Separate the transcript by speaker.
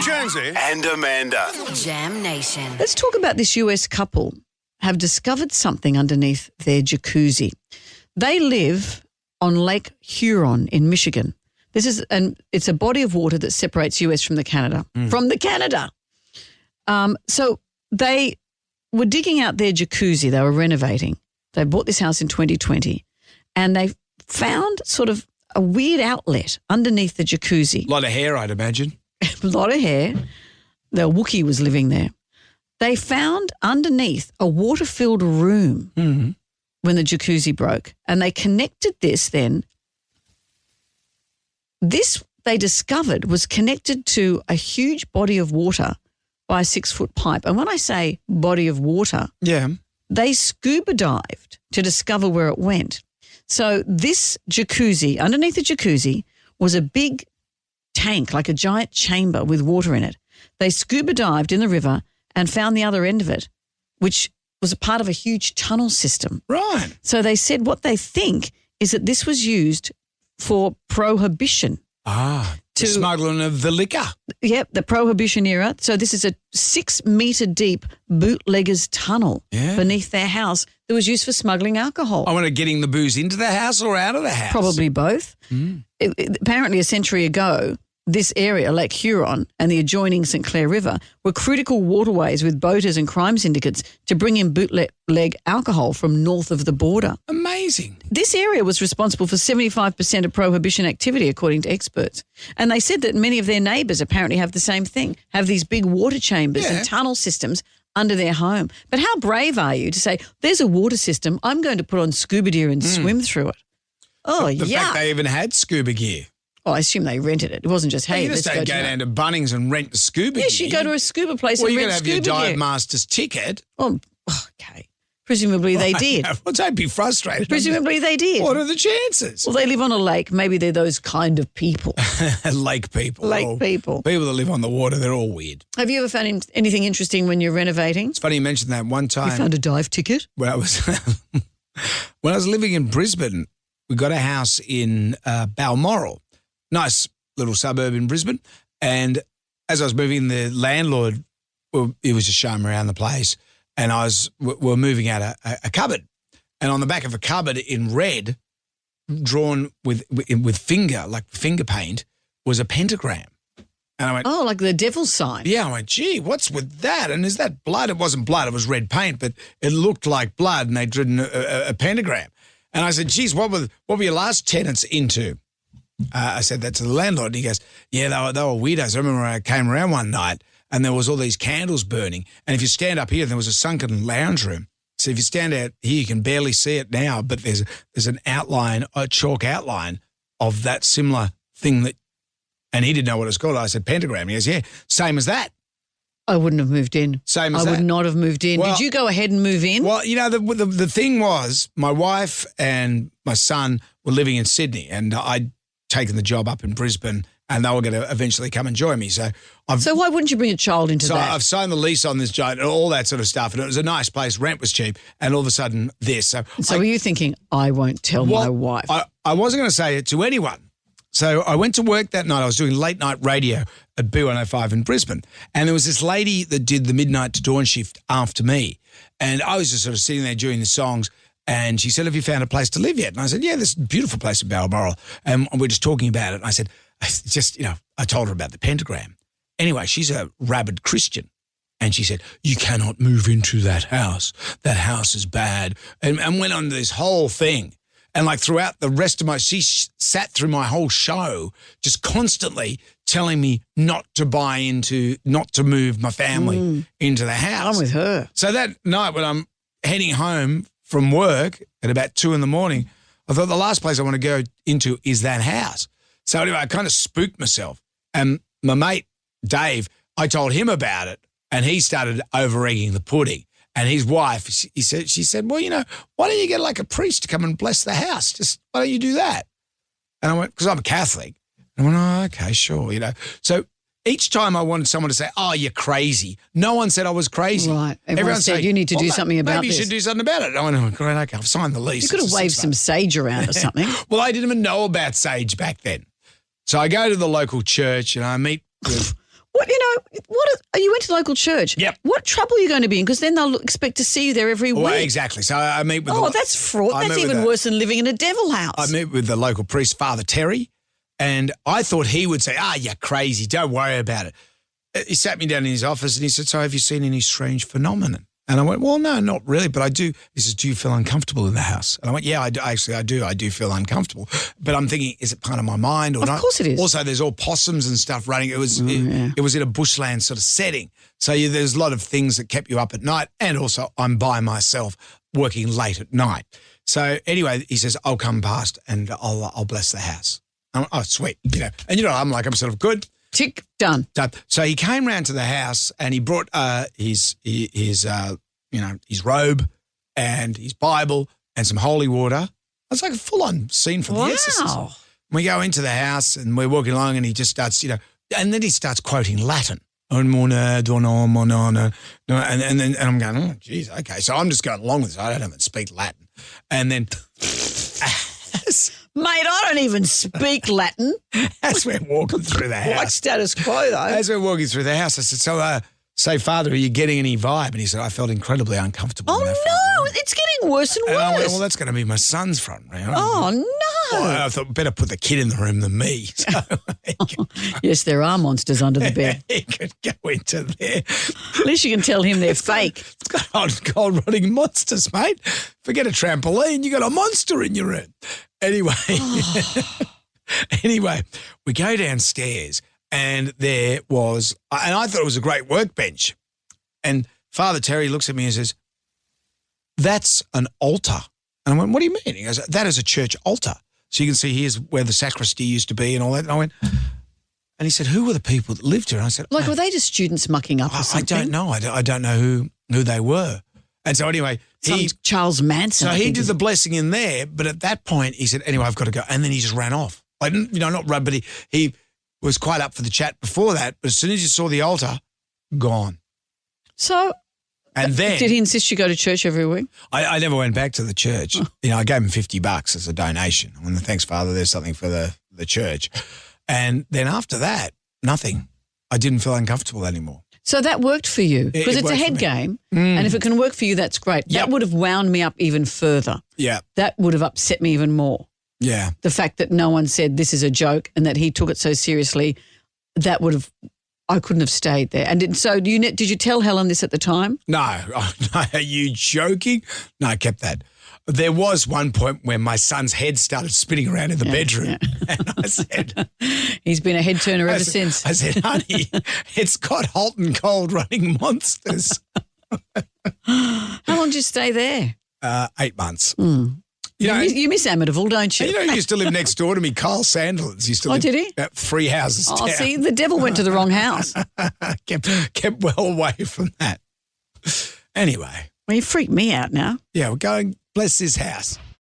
Speaker 1: Jonesy and Amanda.
Speaker 2: Jam Nation.
Speaker 3: Let's talk about this US couple have discovered something underneath their jacuzzi. They live on Lake Huron in Michigan. It's a body of water that separates US from the Canada. So they were digging out their jacuzzi. They were renovating. They bought this house in 2020 and they found sort of a weird outlet underneath the jacuzzi.
Speaker 4: A lot of hair, I'd imagine.
Speaker 3: A lot of hair. The Wookiee was living there. They found underneath a water-filled room when the jacuzzi broke, and they connected this then. This, they discovered, was connected to a huge body of water by a 6-foot pipe. And when I say body of water, they scuba dived to discover where it went. So this jacuzzi, underneath the jacuzzi, was a big tank, like a giant chamber with water in it. They scuba dived in the river and found the other end of it, which was a part of a huge tunnel system.
Speaker 4: Right.
Speaker 3: So they said what they think is that this was used for prohibition.
Speaker 4: The smuggling of the liquor.
Speaker 3: Yep, the prohibition era. So this is a 6-metre deep bootlegger's tunnel beneath their house that was used for smuggling alcohol.
Speaker 4: I wonder, getting the booze into the house or out of the house?
Speaker 3: Probably both. Apparently a century ago, this area, Lake Huron and the adjoining St. Clair River, were critical waterways with boaters and crime syndicates to bring in bootleg alcohol from north of the border.
Speaker 4: Amazing.
Speaker 3: This area was responsible for 75% of prohibition activity, according to experts. And they said that many of their neighbours apparently have the same thing, have these big water chambers and tunnel systems under their home. But how brave are you to say, there's a water system, I'm going to put on scuba gear and swim through it? Oh,
Speaker 4: The fact they even had scuba gear.
Speaker 3: Oh, I assume they rented it. It wasn't just, hey,
Speaker 4: you just don't go down to Bunnings and rent the scuba gear.
Speaker 3: Yes, you go to a scuba place and rent scuba gear.
Speaker 4: Well, you got to have your dive master's ticket.
Speaker 3: Oh, okay. Presumably they did.
Speaker 4: Well, don't be frustrated.
Speaker 3: Presumably they did.
Speaker 4: What are the chances?
Speaker 3: Well, they live on a lake. Maybe they're those kind of people.
Speaker 4: Lake people.
Speaker 3: Lake people.
Speaker 4: People that live on the water, they're all weird.
Speaker 3: Have you ever found anything interesting when you're renovating?
Speaker 4: It's funny you mentioned that. One time.
Speaker 3: You found a dive ticket?
Speaker 4: When I was living in Brisbane, we got a house in Balmoral. Nice little suburb in Brisbane. And as I was moving, the landlord, he was just showing me around the place, and we're moving out a cupboard. And on the back of a cupboard in red, drawn with finger paint, was a pentagram. And I went,
Speaker 3: oh, like the devil's sign.
Speaker 4: Yeah, I went, gee, what's with that? And is that blood? It wasn't blood, it was red paint, but it looked like blood, and they'd written a pentagram. And I said, geez, what were your last tenants into? I said that to the landlord, and he goes, yeah, they were weirdos. I remember I came around one night and there was all these candles burning, and if you stand up here, there was a sunken lounge room. So if you stand out here, you can barely see it now, but there's an outline, a chalk outline of that similar thing and he didn't know what it was called. I said, pentagram. He goes, yeah, same as that.
Speaker 3: I wouldn't have moved in.
Speaker 4: Same as that.
Speaker 3: I would not have moved in.
Speaker 4: Well,
Speaker 3: did you go ahead and move in?
Speaker 4: Well, you know, the thing was, my wife and my son were living in Sydney, and I'd taken the job up in Brisbane, and they were going to eventually come and join me. So
Speaker 3: why wouldn't you bring a child into that?
Speaker 4: I've signed the lease on this giant and all that sort of stuff, and it was a nice place. Rent was cheap, and all of a sudden this. So
Speaker 3: were you thinking, I won't tell my wife?
Speaker 4: I wasn't going to say it to anyone. So I went to work that night. I was doing late night radio at B105 in Brisbane, and there was this lady that did the midnight to dawn shift after me, and I was just sort of sitting there during the songs, and she said, have you found a place to live yet? And I said, yeah, this beautiful place in Balmoral, and we're just talking about it. And I said, I told her about the pentagram. Anyway, she's a rabid Christian, and she said, you cannot move into that house. That house is bad, and went on this whole thing. And like throughout the rest of she sat through my whole show just constantly telling me not to move my family into the house.
Speaker 3: I'm with her.
Speaker 4: So that night when I'm heading home from work at about 2 a.m, I thought the last place I want to go into is that house. So anyway, I kind of spooked myself. And my mate, Dave, I told him about it, and he started over-egging the pudding. And his wife, she said, well, why don't you get like a priest to come and bless the house? Just why don't you do that? And I went, because I'm a Catholic. And I went, oh, okay, sure, So each time I wanted someone to say, oh, you're crazy, no one said I was crazy.
Speaker 3: Right. Everyone said, you need to do something about this.
Speaker 4: Maybe you should do something about it. And I went, oh, great, okay, I've signed the lease.
Speaker 3: You could have waved some sage around or something.
Speaker 4: Well, I didn't even know about sage back then. So I go to the local church and I meet with
Speaker 3: What, you went to local church.
Speaker 4: Yep.
Speaker 3: What trouble are you going to be in? Because then they'll expect to see you there every week.
Speaker 4: Well, exactly. So I meet with
Speaker 3: that's fraud. That's even worse than living in a devil house.
Speaker 4: I met with the local priest, Father Terry, and I thought he would say, you're crazy. Don't worry about it. He sat me down in his office and he said, so have you seen any strange phenomenon? And I went, well, no, not really, but I do. He says, do you feel uncomfortable in the house? And I went, yeah, I do. Actually, I do. I do feel uncomfortable. But I'm thinking, is it part of my mind or not?
Speaker 3: Of course it is.
Speaker 4: Also, there's all possums and stuff running. It was it was in a bushland sort of setting. So there's a lot of things that kept you up at night. And also, I'm by myself working late at night. So anyway, he says, I'll come past and I'll bless the house. I'm like, oh, sweet. And I'm like, I'm sort of good.
Speaker 3: Tick, done.
Speaker 4: So he came round to the house and he brought his robe and his Bible and some holy water. It's like a full-on scene from The Exorcist. We go into the house and we're walking along and he just starts, and then he starts quoting Latin. And I'm going, oh, geez, okay. So I'm just going along with this. I don't even speak Latin. And then
Speaker 3: mate, I don't even speak Latin.
Speaker 4: As we're walking through the house.
Speaker 3: Like status quo, though.
Speaker 4: As we're walking through the house, I said, so, say, Father, are you getting any vibe? And he said, I felt incredibly uncomfortable.
Speaker 3: Oh, no, it's getting worse and worse.
Speaker 4: And I went, well, that's going to be my son's front room.
Speaker 3: Oh, no.
Speaker 4: Well, I thought, better put the kid in the room than me. So
Speaker 3: yes, there are monsters under the bed.
Speaker 4: He could go into there.
Speaker 3: At least you can tell him they're fake.
Speaker 4: It's got cold running monsters, mate. Forget a trampoline, you got a monster in your room. Anyway, we go downstairs and there was, and I thought it was a great workbench. And Father Terry looks at me and says, that's an altar. And I went, what do you mean? He goes, that is a church altar. So you can see here's where the sacristy used to be and all that. And I went, and he said, who were the people that lived here? And I said,
Speaker 3: were they just students mucking up or something?
Speaker 4: I don't know. I don't know who they were. And so anyway,
Speaker 3: Charles Manson.
Speaker 4: So he did the blessing in there, but at that point he said, anyway, I've got to go. And then he just ran off. Like, not run, but he was quite up for the chat before that. But as soon as he saw the altar, gone.
Speaker 3: So,
Speaker 4: and then
Speaker 3: did he insist you go to church every week?
Speaker 4: I never went back to the church. I gave him $50 as a donation. I went, thanks, Father, there's something for the church. And then after that, nothing. I didn't feel uncomfortable anymore. So
Speaker 3: that worked for you because it's a head game. And if it can work for you, that's great. Yep. That would have wound me up even further.
Speaker 4: Yeah.
Speaker 3: That would have upset me even more.
Speaker 4: Yeah.
Speaker 3: The fact that no one said this is a joke and that he took it so seriously, I couldn't have stayed there. And did you tell Helen this at the time?
Speaker 4: No. Oh, no. Are you joking? No, I kept that. There was one point where my son's head started spinning around in the bedroom. Yeah. And I said...
Speaker 3: He's been a head turner ever since.
Speaker 4: I said, honey, it's got hot and cold running monsters.
Speaker 3: How long did you stay there?
Speaker 4: 8 months.
Speaker 3: Mm. You miss Amityville, don't you?
Speaker 4: He used to live next door to me, Kyle Sandlands. Used to live
Speaker 3: did he?
Speaker 4: About 3 houses down.
Speaker 3: See, the devil went to the wrong house.
Speaker 4: kept well away from that. Anyway.
Speaker 3: Well, you freaked me out now.
Speaker 4: Yeah, we're going bless his house.